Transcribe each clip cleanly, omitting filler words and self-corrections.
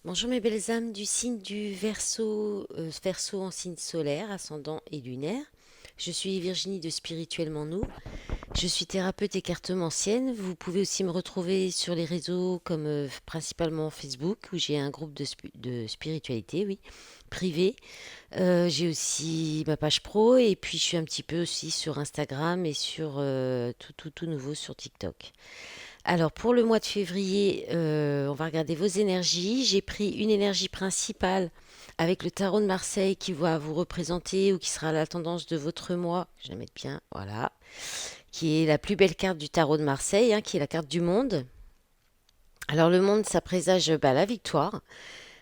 Bonjour mes belles âmes du signe du Verseau, Verseau en signe solaire, ascendant et lunaire. Je suis Virginie de Spirituellement Nous. Je suis thérapeute et cartomancienne. Vous pouvez aussi me retrouver sur les réseaux comme principalement Facebook où j'ai un groupe de spiritualité, oui, privé. J'ai aussi ma page pro et puis je suis un petit peu aussi sur Instagram et sur tout nouveau sur TikTok. Alors pour le mois de février, on va regarder vos énergies. J'ai pris une énergie principale avec le tarot de Marseille qui va vous représenter ou qui sera la tendance de votre mois. Je vais la mettre bien, voilà. Qui est la plus belle carte du tarot de Marseille, hein, qui est la carte du monde. Alors le monde, ça présage la victoire,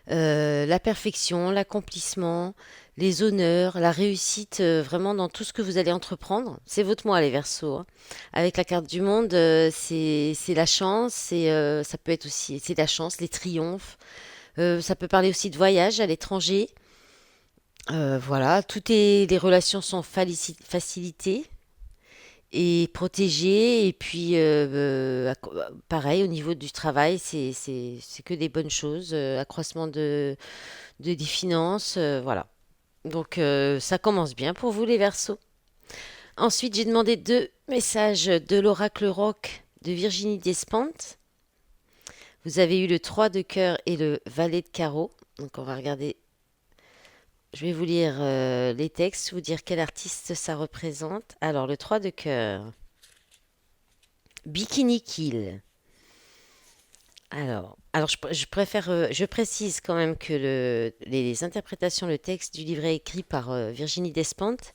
la perfection, l'accomplissement, les honneurs, la réussite, vraiment dans tout ce que vous allez entreprendre. C'est votre mois, les Verseaux, hein. Avec la carte du monde, c'est la chance, ça peut être aussi c'est la chance, les triomphes. Ça peut parler aussi de voyage à l'étranger. Voilà, les relations sont facilitées et protégées. Et puis, pareil, au niveau du travail, c'est que des bonnes choses. Accroissement des finances, voilà. Donc ça commence bien pour vous les Verseaux. Ensuite, j'ai demandé deux messages de l'oracle rock de Virginie Despentes. Vous avez eu le 3 de cœur et le valet de carreau. Donc on va regarder. Je vais vous lire les textes, vous dire quel artiste ça représente. Alors le 3 de cœur. Bikini Kill. Je préfère, je précise quand même que les interprétations, le texte du livret écrit par Virginie Despentes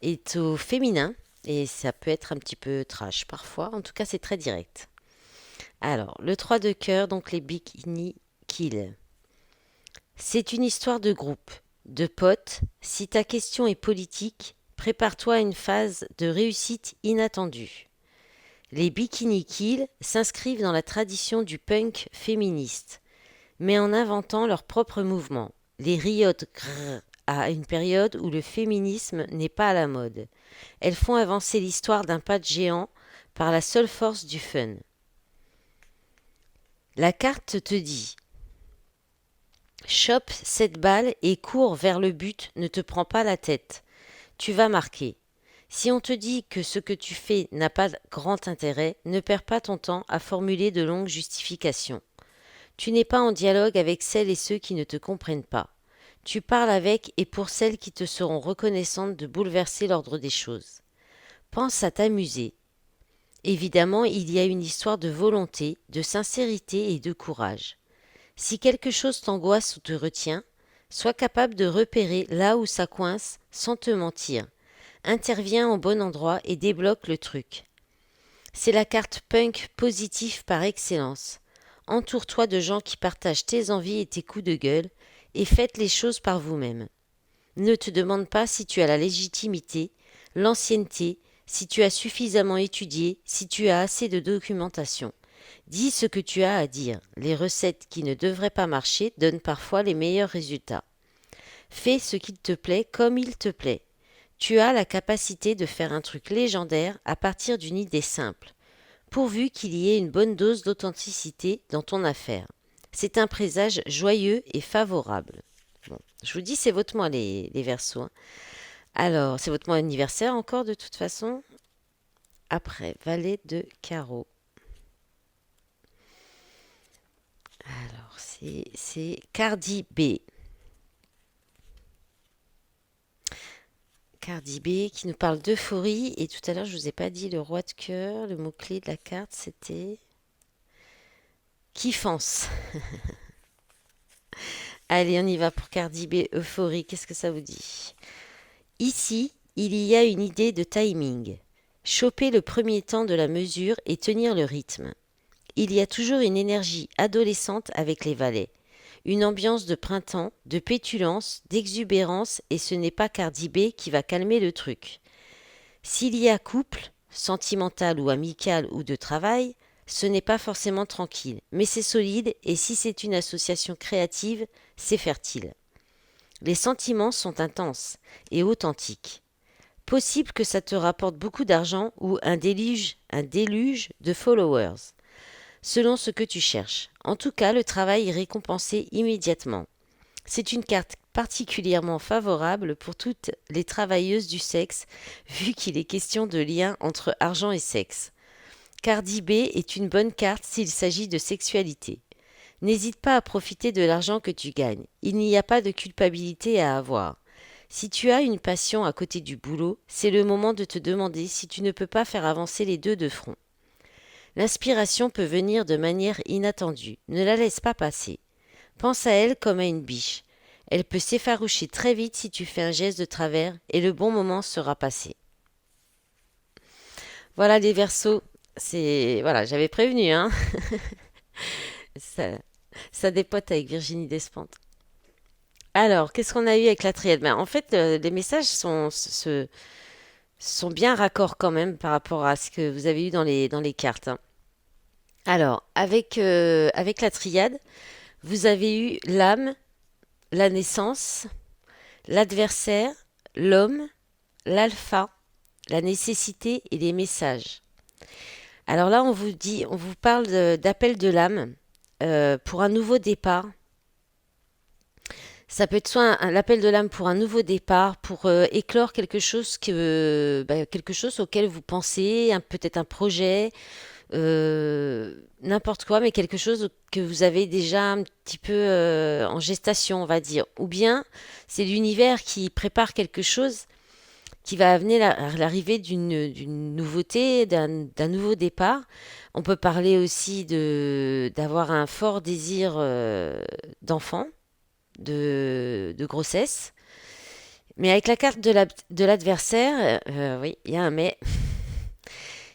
est au féminin et ça peut être un petit peu trash parfois. En tout cas, c'est très direct. Alors, le 3 de cœur, donc les Bikini Kill. C'est une histoire de groupe, de potes. Si ta question est politique, prépare-toi à une phase de réussite inattendue. Les Bikini Kill s'inscrivent dans la tradition du punk féministe, mais en inventant leur propre mouvement. Les Riot Grrr à une période où le féminisme n'est pas à la mode. Elles font avancer l'histoire d'un pas de géant par la seule force du fun. La carte te dit: chope cette balle et cours vers le but, ne te prends pas la tête. Tu vas marquer. Si on te dit que ce que tu fais n'a pas grand intérêt, ne perds pas ton temps à formuler de longues justifications. Tu n'es pas en dialogue avec celles et ceux qui ne te comprennent pas. Tu parles avec et pour celles qui te seront reconnaissantes de bouleverser l'ordre des choses. Pense à t'amuser. Évidemment, il y a une histoire de volonté, de sincérité et de courage. Si quelque chose t'angoisse ou te retient, sois capable de repérer là où ça coince sans te mentir. Interviens au bon endroit et débloque le truc. C'est la carte punk positive par excellence. Entoure-toi de gens qui partagent tes envies et tes coups de gueule et faites les choses par vous-même. Ne te demande pas si tu as la légitimité, l'ancienneté, si tu as suffisamment étudié, si tu as assez de documentation. Dis ce que tu as à dire. Les recettes qui ne devraient pas marcher donnent parfois les meilleurs résultats. Fais ce qu'il te plaît comme il te plaît. Tu as la capacité de faire un truc légendaire à partir d'une idée simple, pourvu qu'il y ait une bonne dose d'authenticité dans ton affaire. C'est un présage joyeux et favorable. Bon, je vous dis, c'est votre mois, les Verseaux, hein. Alors, c'est votre mois anniversaire encore, de toute façon. Après, valet de carreau. Alors, c'est Cardi B. Cardi B qui nous parle d'euphorie. Et tout à l'heure, je vous ai pas dit le roi de cœur. Le mot-clé de la carte, c'était kiffance. Allez, on y va pour Cardi B, euphorie. Qu'est-ce que ça vous dit? Ici, il y a une idée de timing. Choper le premier temps de la mesure et tenir le rythme. Il y a toujours une énergie adolescente avec les valets. Une ambiance de printemps, de pétulance, d'exubérance, et ce n'est pas Cardi B qui va calmer le truc. S'il y a couple, sentimental ou amical ou de travail, ce n'est pas forcément tranquille, mais c'est solide et si c'est une association créative, c'est fertile. Les sentiments sont intenses et authentiques. Possible que ça te rapporte beaucoup d'argent ou un déluge de followers. selon ce que tu cherches. En tout cas, le travail est récompensé immédiatement. C'est une carte particulièrement favorable pour toutes les travailleuses du sexe, vu qu'il est question de lien entre argent et sexe. Cardi B est une bonne carte s'il s'agit de sexualité. N'hésite pas à profiter de l'argent que tu gagnes. Il n'y a pas de culpabilité à avoir. Si tu as une passion à côté du boulot, c'est le moment de te demander si tu ne peux pas faire avancer les deux de front. L'inspiration peut venir de manière inattendue. Ne la laisse pas passer. Pense à elle comme à une biche. Elle peut s'effaroucher très vite si tu fais un geste de travers et le bon moment sera passé. Voilà les Verseaux. Voilà, j'avais prévenu, hein. Ça, ça dépote avec Virginie Despentes. Alors, qu'est-ce qu'on a eu avec la triade? En fait, les messages sont bien raccords quand même par rapport à ce que vous avez eu dans les cartes, hein. Alors, avec la triade, vous avez eu l'âme, la naissance, l'adversaire, l'homme, l'alpha, la nécessité et les messages. Alors là, on vous parle d'appel de l'âme pour un nouveau départ. Ça peut être soit l'appel de l'âme pour un nouveau départ, pour éclore quelque chose auquel vous pensez, peut-être un projet, n'importe quoi, mais quelque chose que vous avez déjà un petit peu en gestation, on va dire. Ou bien c'est l'univers qui prépare quelque chose qui va amener l'arrivée d'une nouveauté, d'un nouveau départ. On peut parler aussi d'avoir un fort désir d'enfant, de grossesse. Mais avec la carte de l'adversaire, oui, il y a un mais,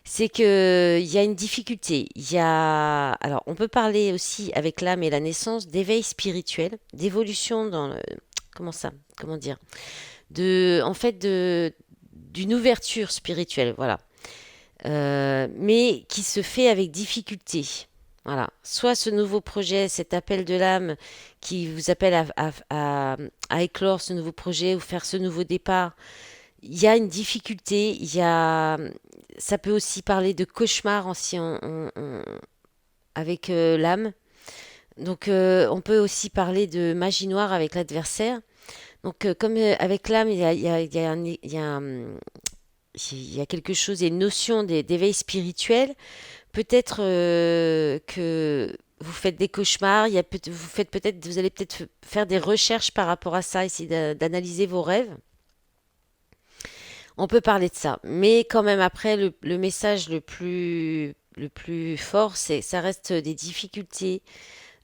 c'est que il y a une difficulté. Alors, on peut parler aussi avec l'âme et la naissance d'éveil spirituel, d'évolution comment ça, comment dire, en fait, d'une ouverture spirituelle, voilà. Mais qui se fait avec difficulté. Voilà. Soit ce nouveau projet, cet appel de l'âme qui vous appelle à éclore ce nouveau projet ou faire ce nouveau départ, il y a une difficulté. Ça peut aussi parler de cauchemar avec l'âme. Donc, on peut aussi parler de magie noire avec l'adversaire. Donc, comme avec l'âme, il y a quelque chose, il y a une notion d'éveil spirituel. Peut-être que vous faites des cauchemars, vous allez peut-être faire des recherches par rapport à ça, essayer d'analyser vos rêves. On peut parler de ça, mais quand même après le message le plus fort, ça reste des difficultés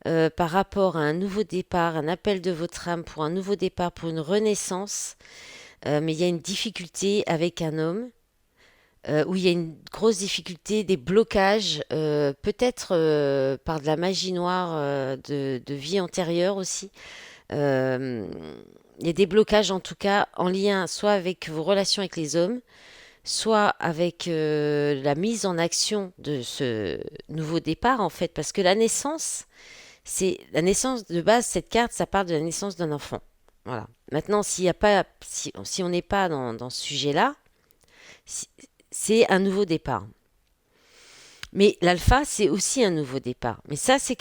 par rapport à un nouveau départ, un appel de votre âme pour un nouveau départ, pour une renaissance. Mais il y a une difficulté avec un homme où il y a une grosse difficulté, des blocages, peut-être par de la magie noire de vie antérieure aussi. Euh, il y a des blocages en tout cas en lien soit avec vos relations avec les hommes, soit avec la mise en action de ce nouveau départ en fait, parce que c'est la naissance de base, cette carte, ça parle de la naissance d'un enfant. Voilà. Maintenant, s'il y a pas, si on n'est pas dans ce sujet-là, si- c'est un nouveau départ. Mais l'alpha, c'est aussi un nouveau départ. Mais ça, c'est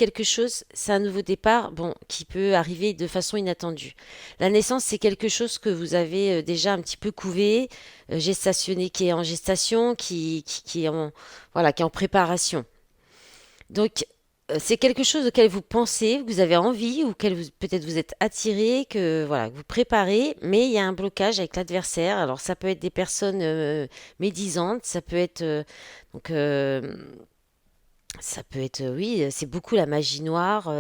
un nouveau départ, bon, qui peut arriver de façon inattendue. La naissance, c'est quelque chose que vous avez déjà un petit peu couvé, gestationné, qui est en gestation, qui est voilà, qui est en préparation. Donc, c'est quelque chose auquel vous pensez, que vous avez envie, ou auquel peut-être vous êtes attiré, que voilà, que vous préparez, mais il y a un blocage avec l'adversaire. Alors, ça peut être des personnes médisantes, ça peut être donc ça peut être oui, c'est beaucoup la magie noire,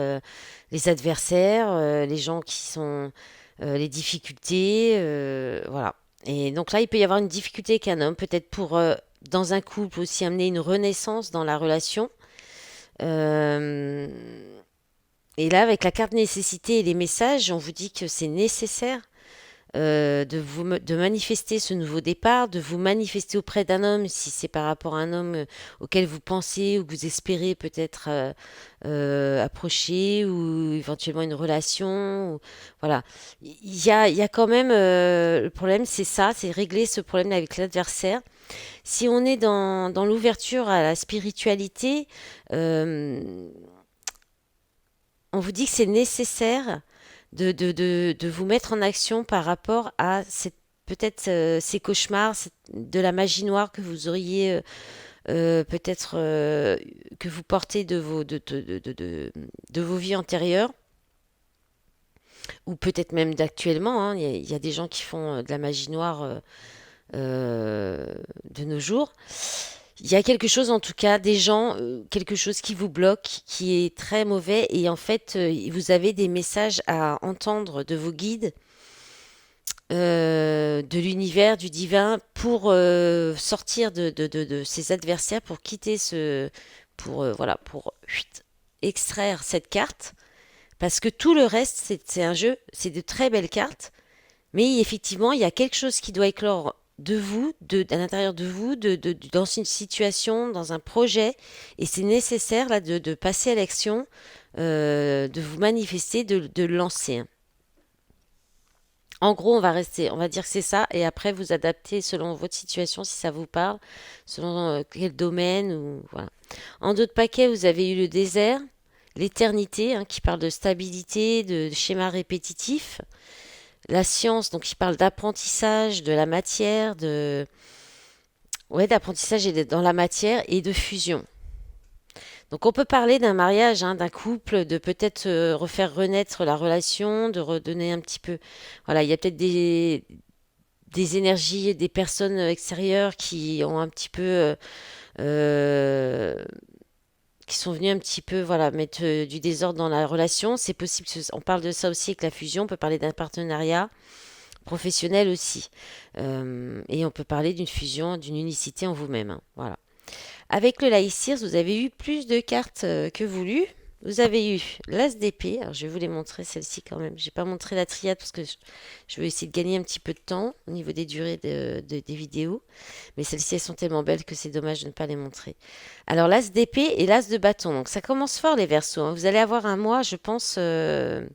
les adversaires, les gens qui sont les difficultés, voilà. Et donc là, il peut y avoir une difficulté avec un homme, peut-être pour dans un couple aussi amener une renaissance dans la relation. Euh, et là, avec la carte nécessité et les messages, on vous dit que c'est nécessaire de manifester ce nouveau départ, de vous manifester auprès d'un homme, si c'est par rapport à un homme auquel vous pensez ou que vous espérez peut-être approcher ou éventuellement une relation. Voilà. Il y a quand même le problème, c'est ça, c'est régler ce problème avec l'adversaire. Si on est dans l'ouverture à la spiritualité, euh, on vous dit que c'est nécessaire de vous mettre en action par rapport à peut-être ces cauchemars, de la magie noire que vous auriez peut-être que vous portez de vos vies antérieures, ou peut-être même d'actuellement, hein. Il y a des gens qui font de la magie noire de nos jours. Il y a quelque chose, en tout cas, des gens, quelque chose qui vous bloque, qui est très mauvais, et en fait, vous avez des messages à entendre de vos guides, de l'univers, du divin, pour sortir de ces adversaires, pour quitter voilà, pour extraire cette carte, parce que tout le reste, c'est un jeu, c'est de très belles cartes, mais effectivement, il y a quelque chose qui doit éclore de vous, à l'intérieur de vous, dans une situation, dans un projet, et c'est nécessaire là de passer à l'action, de vous manifester, de le lancer, hein. En gros, on va dire que c'est ça, et après vous adaptez selon votre situation, si ça vous parle, selon quel domaine, ou voilà. En d'autres paquets, vous avez eu le désert, l'éternité, hein, qui parle de stabilité, de schéma répétitif. La science, donc qui parle d'apprentissage, de la matière, ouais, d'apprentissage dans la matière et de fusion. Donc on peut parler d'un mariage, hein, d'un couple, de peut-être refaire renaître la relation, de redonner un petit peu. Voilà, il y a peut-être des énergies, des personnes extérieures qui ont un petit peu, euh, qui sont venues un petit peu, voilà, mettre du désordre dans la relation. C'est possible. On parle de ça aussi avec la fusion. On peut parler d'un partenariat professionnel aussi. Et on peut parler d'une fusion, d'une unicité en vous-même, hein. Voilà. Avec le Laïcirs, vous avez eu plus de cartes que voulu. Vous avez eu l'As d'épée. Alors, je vais vous les montrer, celle-ci quand même. Je n'ai pas montré la triade parce que je veux essayer de gagner un petit peu de temps au niveau des durées des vidéos. Mais celles-ci, elles sont tellement belles que c'est dommage de ne pas les montrer. Alors, l'As d'épée et l'As de bâton. Donc, ça commence fort, les Verseaux, hein. Vous allez avoir un mois, je pense, il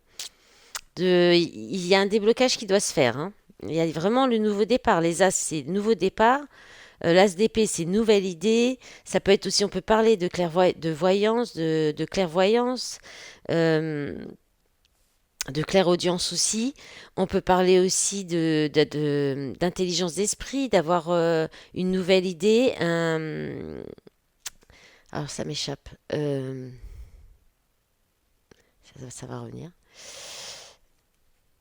y a un déblocage qui doit se faire, hein. Il y a vraiment le nouveau départ. Les As, c'est nouveau départ. L'As d'épée, c'est nouvelle idée. Ça peut être aussi, on peut parler de voyance, de clairvoyance, euh, de clairaudience aussi. On peut parler aussi d'intelligence d'esprit, d'avoir une nouvelle idée. Alors ça m'échappe. Ça va revenir.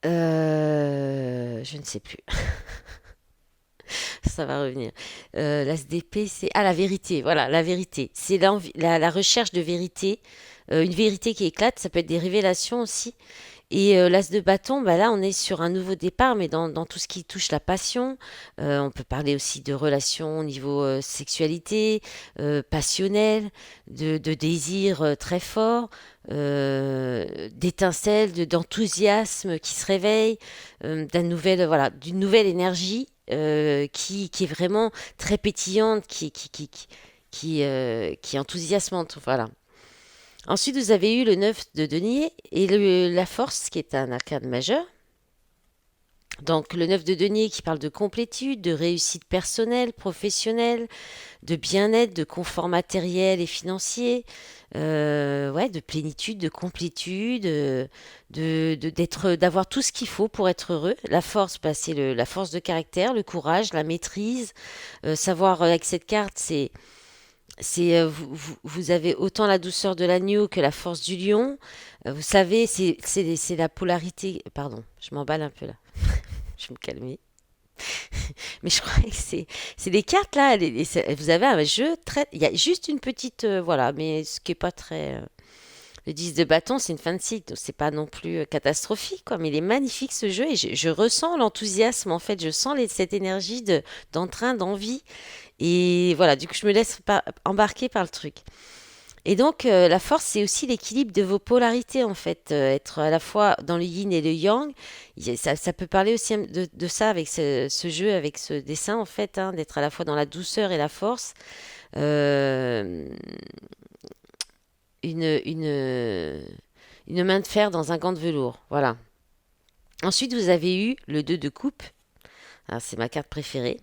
Je ne sais plus. Ça va revenir. L'As d'épée, c'est... Ah, la vérité, voilà, la vérité. C'est la recherche de vérité, une vérité qui éclate, ça peut être des révélations aussi. Et l'As de bâton, bah là, on est sur un nouveau départ, mais dans tout ce qui touche la passion. On peut parler aussi de relations au niveau sexualité, passionnel, de désir très fort, d'étincelles, d'enthousiasme qui se réveille, voilà, d'une nouvelle énergie qui est vraiment très pétillante, qui est enthousiasmante. Voilà. Ensuite, vous avez eu le 9 de denier et la force, qui est un arcane majeur. Donc, le 9 de denier qui parle de complétude, de réussite personnelle, professionnelle, de bien-être, de confort matériel et financier, ouais, de plénitude, de complétude, d'avoir tout ce qu'il faut pour être heureux. La force, bah, c'est la force de caractère, le courage, la maîtrise. Savoir avec cette carte, vous avez autant la douceur de l'agneau que la force du lion. Vous savez, c'est la polarité. Pardon, je m'emballe un peu là. Je vais me calmer. Mais je crois que c'est des cartes là. Vous avez un jeu très. Il y a juste une petite. Voilà, mais ce qui est pas très. Le 10 de bâton, c'est une fin de cycle, donc c'est pas non plus catastrophique, quoi. Mais il est magnifique ce jeu et je ressens l'enthousiasme en fait. Je sens cette énergie d'entrain, d'envie. Et voilà, du coup, je me laisse embarquer par le truc. Et donc, la force, c'est aussi l'équilibre de vos polarités, en fait. Être à la fois dans le yin et le yang. Ça peut parler aussi de ça avec ce jeu, avec ce dessin, en fait, hein, d'être à la fois dans la douceur et la force. Euh, une, une main de fer dans un gant de velours. Voilà. Ensuite, vous avez eu le 2 de coupe. Alors, c'est ma carte préférée.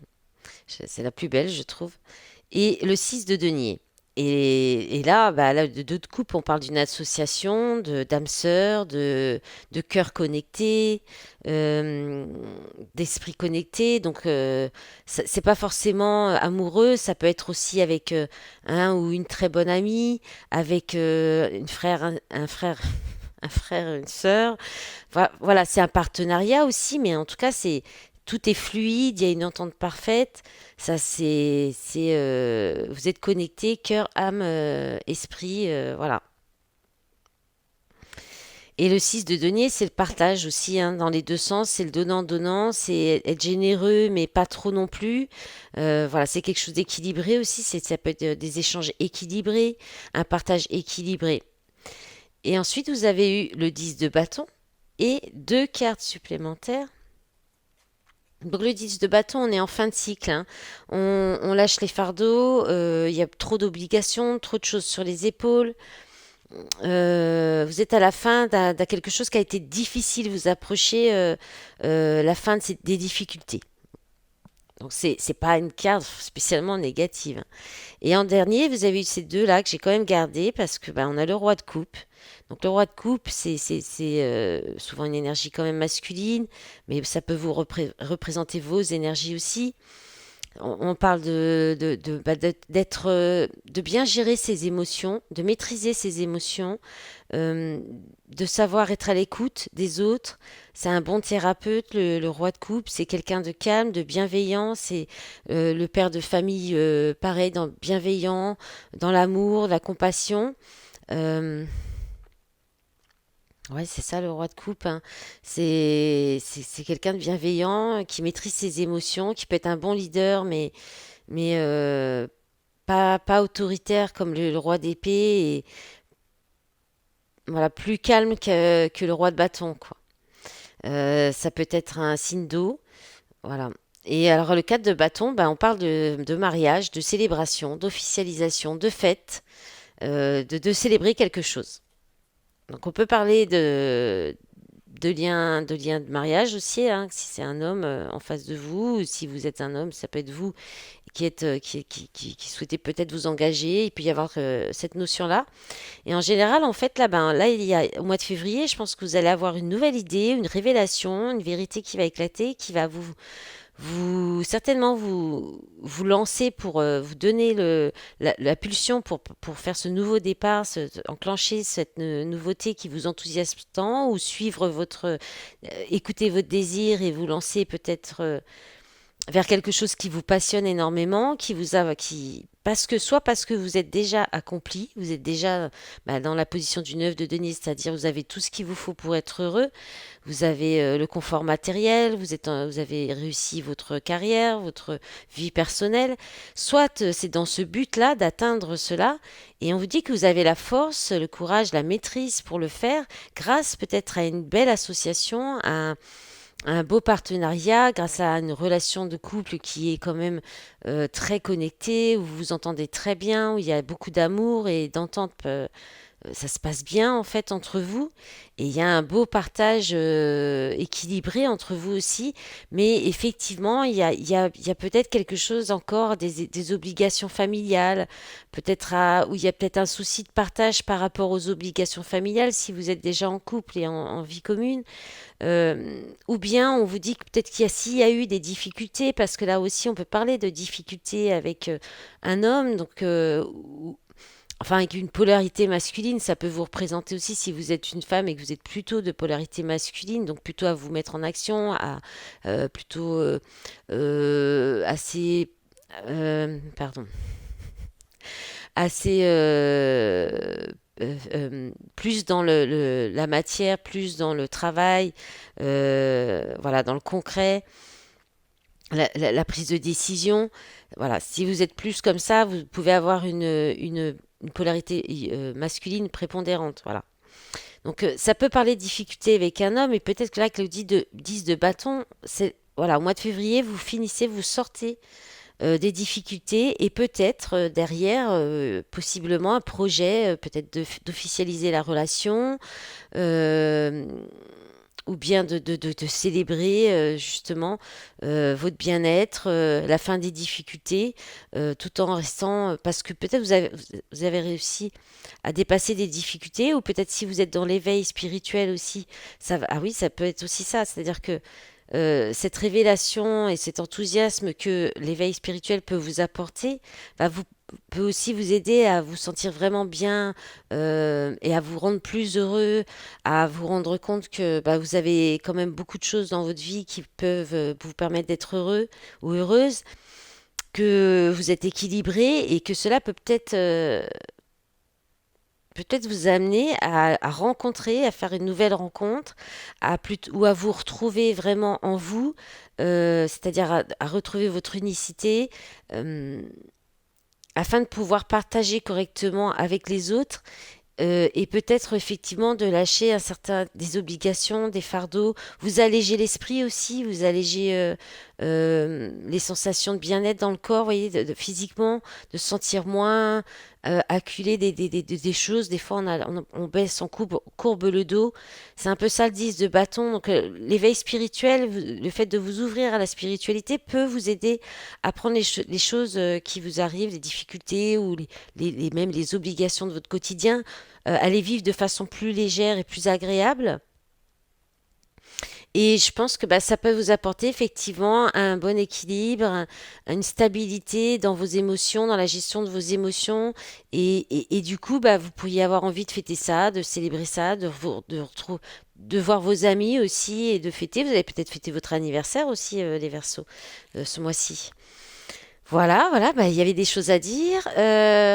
C'est la plus belle, je trouve. Et le 6 de denier. Et là, bah, là, de deux de coupe, on parle d'une association de d'âmes sœurs, de cœurs connectés, euh, d'esprits connectés. Donc, c'est pas forcément amoureux, ça peut être aussi avec un ou une très bonne amie, avec un frère, un frère, une sœur. Voilà, c'est un partenariat aussi, mais en tout cas, tout est fluide, il y a une entente parfaite. Ça, vous êtes connectés, cœur, âme, esprit, voilà. Et le 6 de denier, c'est le partage aussi, hein, dans les deux sens. C'est le donnant-donnant, c'est être généreux, mais pas trop non plus. Voilà, c'est quelque chose d'équilibré aussi. Ça peut être des échanges équilibrés, un partage équilibré. Et ensuite, vous avez eu le 10 de bâton et deux cartes supplémentaires. Donc le 10 de bâton, on est en fin de cycle, hein. On lâche les fardeaux, il y a trop d'obligations, trop de choses sur les épaules. Vous êtes à la fin d'un quelque chose qui a été difficile, vous approchez la fin des difficultés. Donc c'est pas une carte spécialement négative, hein. Et en dernier, vous avez eu ces deux-là que j'ai quand même gardé parce que on a le roi de coupe. Donc le roi de coupe, c'est souvent une énergie quand même masculine, mais ça peut vous représenter vos énergies aussi. On parle de bien gérer ses émotions, de maîtriser ses émotions, euh, de savoir être à l'écoute des autres. C'est un bon thérapeute, le roi de coupe. C'est quelqu'un de calme, de bienveillant. C'est le père de famille, pareil, bienveillant, dans l'amour, la compassion. Euh, Ouais, c'est ça le roi de coupe, hein. C'est quelqu'un de bienveillant, qui maîtrise ses émotions, qui peut être un bon leader, mais pas autoritaire comme le roi d'épée, et voilà, plus calme que le roi de bâton, quoi. Ça peut être un signe d'eau, voilà. Et alors le 4 de bâton, on parle de mariage, de célébration, d'officialisation, de fête, de célébrer quelque chose. Donc on peut parler de lien de mariage aussi, hein, si c'est un homme en face de vous, ou si vous êtes un homme, ça peut être vous qui souhaitez peut-être vous engager. Il peut y avoir cette notion-là. Et en général, en fait, là, il y a au mois de février, je pense que vous allez avoir une nouvelle idée, une révélation, une vérité qui va éclater, qui va certainement vous lancer pour vous donner la pulsion pour faire ce nouveau départ, enclencher cette nouveauté qui vous enthousiasme tant, ou suivre écouter votre désir et vous lancer peut-être vers quelque chose qui vous passionne énormément, soit parce que vous êtes déjà accompli, vous êtes déjà dans la position du 9 de denier, c'est-à-dire vous avez tout ce qu'il vous faut pour être heureux, vous avez le confort matériel, vous avez réussi votre carrière, votre vie personnelle, soit c'est dans ce but-là d'atteindre cela, et on vous dit que vous avez la force, le courage, la maîtrise pour le faire, grâce peut-être à une belle association, à un beau partenariat, grâce à une relation de couple qui est quand même très connectée, où vous vous entendez très bien, où il y a beaucoup d'amour et d'entente. Ça se passe bien en fait entre vous, et il y a un beau partage équilibré entre vous aussi, mais effectivement il y a peut-être quelque chose encore, des obligations familiales, où il y a peut-être un souci de partage par rapport aux obligations familiales si vous êtes déjà en couple et en vie commune. Ou bien on vous dit que peut-être s'il y a eu des difficultés, parce que là aussi on peut parler de difficultés avec un homme, donc enfin avec une polarité masculine, ça peut vous représenter aussi si vous êtes une femme et que vous êtes plutôt de polarité masculine, donc plutôt à vous mettre en action, plutôt assez, pardon, assez plus dans la matière, plus dans le travail, voilà, dans le concret, la prise de décision. Voilà, si vous êtes plus comme ça, vous pouvez avoir une polarité masculine prépondérante. Voilà. Donc ça peut parler de difficulté avec un homme, et peut-être que là, que le 10 de bâton, c'est voilà, au mois de février, vous sortez des difficultés, et peut-être derrière, possiblement un projet, peut-être d'officialiser la relation, euh, ou bien de célébrer justement votre bien-être, la fin des difficultés, tout en restant, parce que peut-être vous avez réussi à dépasser des difficultés, ou peut-être si vous êtes dans l'éveil spirituel aussi, ah oui, ça peut être aussi ça, c'est-à-dire que cette révélation et cet enthousiasme que l'éveil spirituel peut vous apporter, vous peut aussi vous aider à vous sentir vraiment bien et à vous rendre plus heureux, à vous rendre compte que vous avez quand même beaucoup de choses dans votre vie qui peuvent vous permettre d'être heureux ou heureuse, que vous êtes équilibré et que cela peut peut-être vous amener à rencontrer, à faire une nouvelle rencontre, ou à vous retrouver vraiment en vous, c'est-à-dire à retrouver votre unicité, euh, afin de pouvoir partager correctement avec les autres et peut-être effectivement de lâcher des obligations, des fardeaux. Vous allégez l'esprit aussi, vous allégez les sensations de bien-être dans le corps, voyez, physiquement, de se sentir moins acculé des choses. Des fois, on baisse, courbe le dos. C'est un peu ça le 10 de bâton. Donc, l'éveil spirituel, le fait de vous ouvrir à la spiritualité peut vous aider à prendre les choses qui vous arrivent, les difficultés ou même les obligations de votre quotidien, à les vivre de façon plus légère et plus agréable. Et je pense que ça peut vous apporter effectivement un bon équilibre, une stabilité dans vos émotions, dans la gestion de vos émotions. Et du coup, vous pourriez avoir envie de fêter ça, de célébrer ça, de voir vos amis aussi et de fêter. Vous allez peut-être fêter votre anniversaire aussi, les Verseaux, ce mois-ci. Voilà, voilà, il y avait des choses à dire.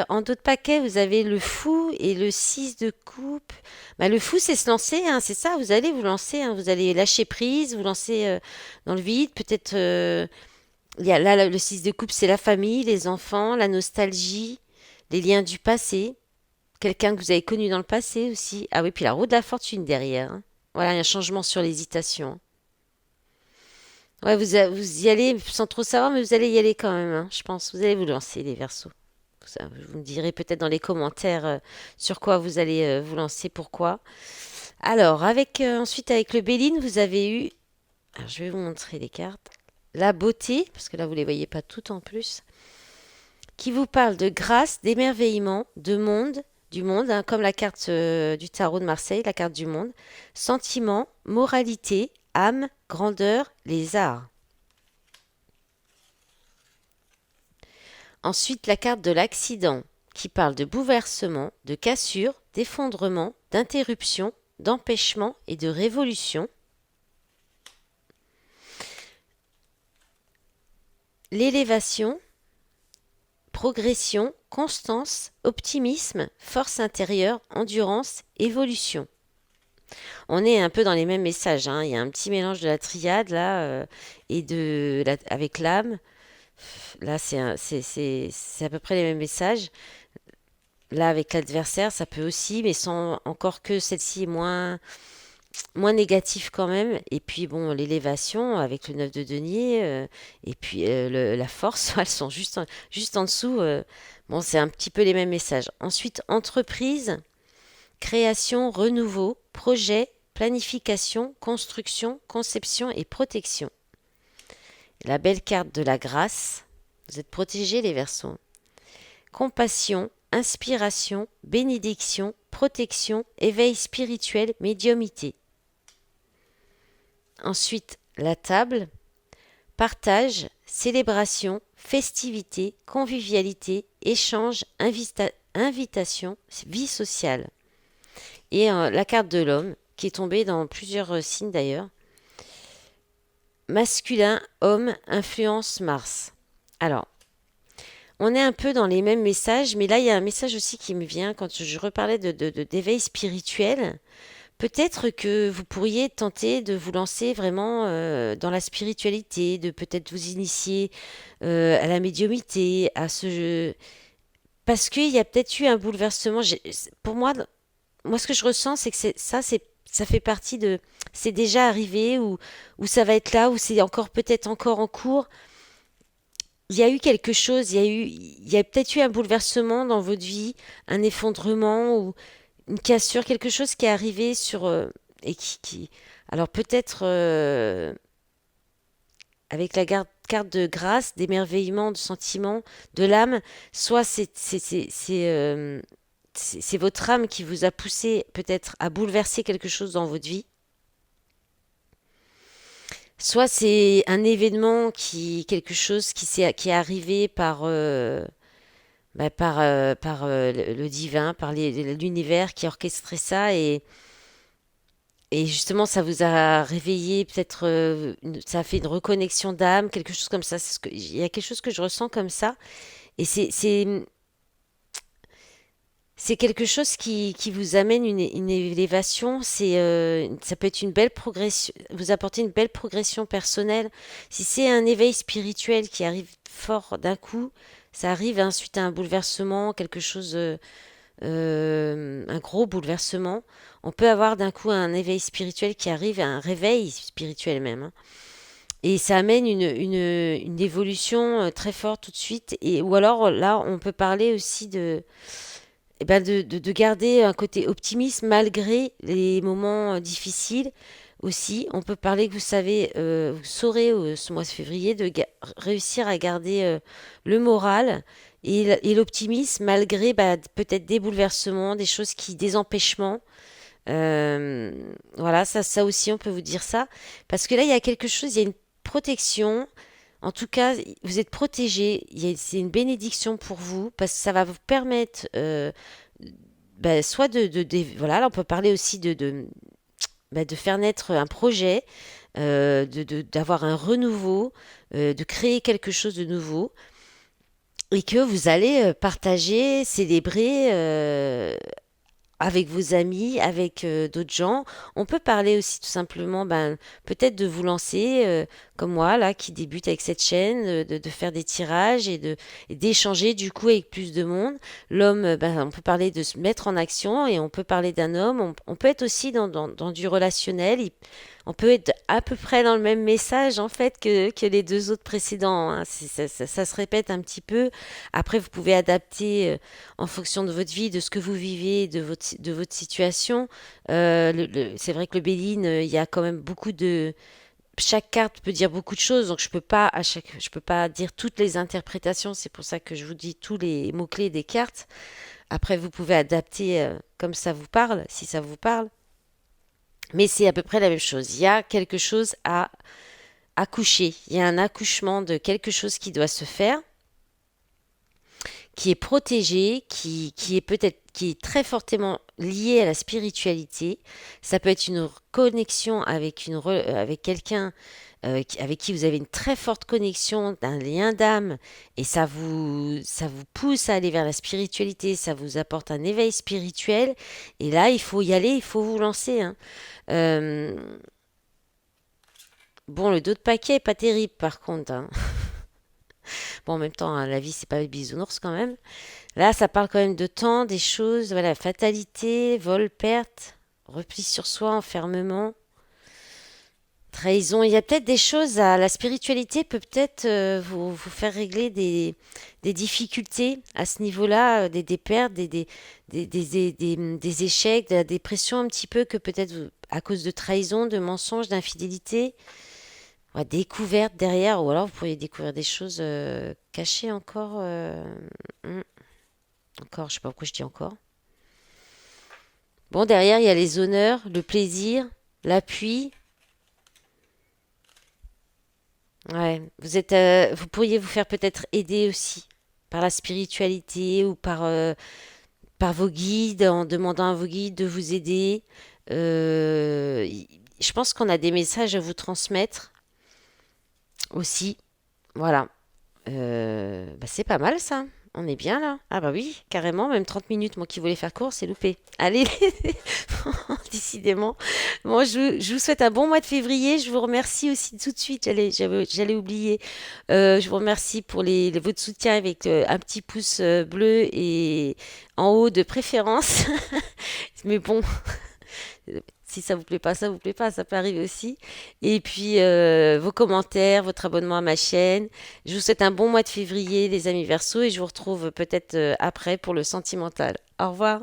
En d'autres paquets, vous avez le fou et le 6 de coupe. Le fou, c'est se lancer, hein, c'est ça, vous allez vous lancer, hein, vous allez lâcher prise, vous lancer dans le vide. Peut-être, il y a là, le 6 de coupe, c'est la famille, les enfants, la nostalgie, les liens du passé. Quelqu'un que vous avez connu dans le passé aussi. Ah oui, puis la roue de la fortune derrière, hein. Voilà, il y a un changement sur l'hésitation. Ouais, vous y allez sans trop savoir, mais vous allez y aller quand même, hein, je pense. Vous allez vous lancer, les Verseaux. Vous me direz peut-être dans les commentaires sur quoi vous allez vous lancer, pourquoi. Alors, ensuite, avec le Béline, vous avez eu. Alors, je vais vous montrer les cartes. La beauté, parce que là, vous ne les voyez pas toutes en plus, qui vous parle de grâce, d'émerveillement, du monde, hein, comme la carte du tarot de Marseille, la carte du monde. Sentiment, moralité, âme, grandeur, les arts. Ensuite, la carte de l'accident, qui parle de bouleversement, de cassure, d'effondrement, d'interruption, d'empêchement et de révolution. L'élévation, progression, constance, optimisme, force intérieure, endurance, évolution. On est un peu dans les mêmes messages, hein. Il y a un petit mélange de la triade là avec l'âme. Là, c'est à peu près les mêmes messages. Là, avec l'adversaire, ça peut aussi, mais sans encore que celle-ci est moins négative quand même. Et puis, bon, l'élévation avec le 9 de denier, et puis la force, elles sont juste en dessous. Bon, c'est un petit peu les mêmes messages. Ensuite, entreprise, création, renouveau, projet, planification, construction, conception et protection. La belle carte de la grâce. Vous êtes protégés, les Verseaux. Compassion, inspiration, bénédiction, protection, éveil spirituel, médiumité. Ensuite, la table, partage, célébration, festivité, convivialité, échange, invitation, vie sociale. Et la carte de l'homme, qui est tombée dans plusieurs signes d'ailleurs. Masculin, homme, influence Mars. Alors, on est un peu dans les mêmes messages, mais là, il y a un message aussi qui me vient quand je reparlais d'éveil spirituel. Peut-être que vous pourriez tenter de vous lancer vraiment dans la spiritualité, de peut-être vous initier à la médiumité, à ce jeu. Parce qu'il y a peut-être eu un bouleversement. Pour moi, ce que je ressens, c'est que ça fait partie de. C'est déjà arrivé, ou ça va être là, ou c'est encore peut-être encore en cours. Il y a eu quelque chose, il y a peut-être eu un bouleversement dans votre vie, un effondrement ou une cassure, quelque chose qui est arrivé et alors peut-être avec la carte de grâce, d'émerveillement, de sentiment, de l'âme, soit c'est votre âme qui vous a poussé peut-être à bouleverser quelque chose dans votre vie, soit c'est un événement quelque chose qui est arrivé par le divin, par l'univers qui a orchestré ça et justement ça vous a réveillé peut-être, ça a fait une reconnexion d'âme, quelque chose comme ça. Il y a quelque chose que je ressens comme ça et c'est quelque chose qui vous amène une élévation. Ça peut être une belle progression, vous apporter une belle progression personnelle. Si c'est un éveil spirituel qui arrive fort d'un coup, ça arrive suite à un bouleversement, quelque chose, un gros bouleversement. On peut avoir d'un coup un éveil spirituel qui arrive, un réveil spirituel même, hein. Et ça amène une évolution très forte tout de suite. Ou alors là, on peut parler aussi de garder un côté optimiste malgré les moments difficiles aussi. On peut parler que vous savez, vous saurez ce mois de février réussir à garder le moral et l'optimisme malgré peut-être des bouleversements, des empêchements. Euh, voilà, ça aussi, on peut vous dire ça. Parce que là, il y a quelque chose, il y a une protection. En tout cas, vous êtes protégé. C'est une bénédiction pour vous parce que ça va vous permettre, soit voilà, là, on peut parler aussi de faire naître un projet, d'avoir un renouveau, de créer quelque chose de nouveau et que vous allez partager, célébrer avec vos amis, avec d'autres gens. On peut parler aussi tout simplement, peut-être de vous lancer, comme moi, là, qui débute avec cette chaîne, de faire des tirages et d'échanger du coup avec plus de monde. L'homme, on peut parler de se mettre en action et on peut parler d'un homme. On peut être aussi dans du relationnel. On peut être à peu près dans le même message en fait que les deux autres précédents, hein. Ça se répète un petit peu. Après, vous pouvez adapter en fonction de votre vie, de ce que vous vivez, de votre situation. C'est vrai que le Béline, il y a quand même beaucoup de... Chaque carte peut dire beaucoup de choses, donc je peux pas dire toutes les interprétations. C'est pour ça que je vous dis tous les mots-clés des cartes. Après, vous pouvez adapter comme ça vous parle, si ça vous parle. Mais c'est à peu près la même chose. Il y a quelque chose à accoucher. Il y a un accouchement de quelque chose qui doit se faire, qui est protégé, qui est très fortement lié à la spiritualité. Ça peut être une connexion avec quelqu'un avec qui vous avez une très forte connexion, un lien d'âme, et ça vous pousse à aller vers la spiritualité, ça vous apporte un éveil spirituel. Et là, il faut y aller, il faut vous lancer, hein. Euh, bon, le dos de paquet est pas terrible par contre, hein. Bon, en même temps, hein, la vie, c'est pas bisounours quand même. Là, ça parle quand même de temps, des choses, voilà, fatalité, vol, perte, repli sur soi, enfermement, trahison. Il y a peut-être des choses la spiritualité peut peut-être vous faire régler des difficultés à ce niveau-là, des pertes, des échecs, de la dépression un petit peu que peut-être à cause de trahison, de mensonges, d'infidélité. Ouais, découverte derrière, ou alors vous pourriez découvrir des choses cachées encore. Hmm, encore, je sais pas pourquoi je dis encore. Bon, derrière, il y a les honneurs, le plaisir, l'appui. Ouais, vous pourriez vous faire peut-être aider aussi par la spiritualité ou par vos guides, en demandant à vos guides de vous aider. Je pense qu'on a des messages à vous transmettre aussi. Voilà. C'est pas mal ça. On est bien là. Ah bah oui, carrément, même 30 minutes, moi qui voulais faire court, c'est loupé. Allez, décidément. Bon, je vous souhaite un bon mois de février. Je vous remercie aussi tout de suite, j'allais oublier. Je vous remercie pour votre soutien avec un petit pouce bleu et en haut de préférence. Mais bon, si ça vous plaît pas, ça vous plaît pas, ça peut arriver aussi. Et puis vos commentaires, votre abonnement à ma chaîne. Je vous souhaite un bon mois de février, les amis Verseaux, et je vous retrouve peut-être après pour le sentimental. Au revoir.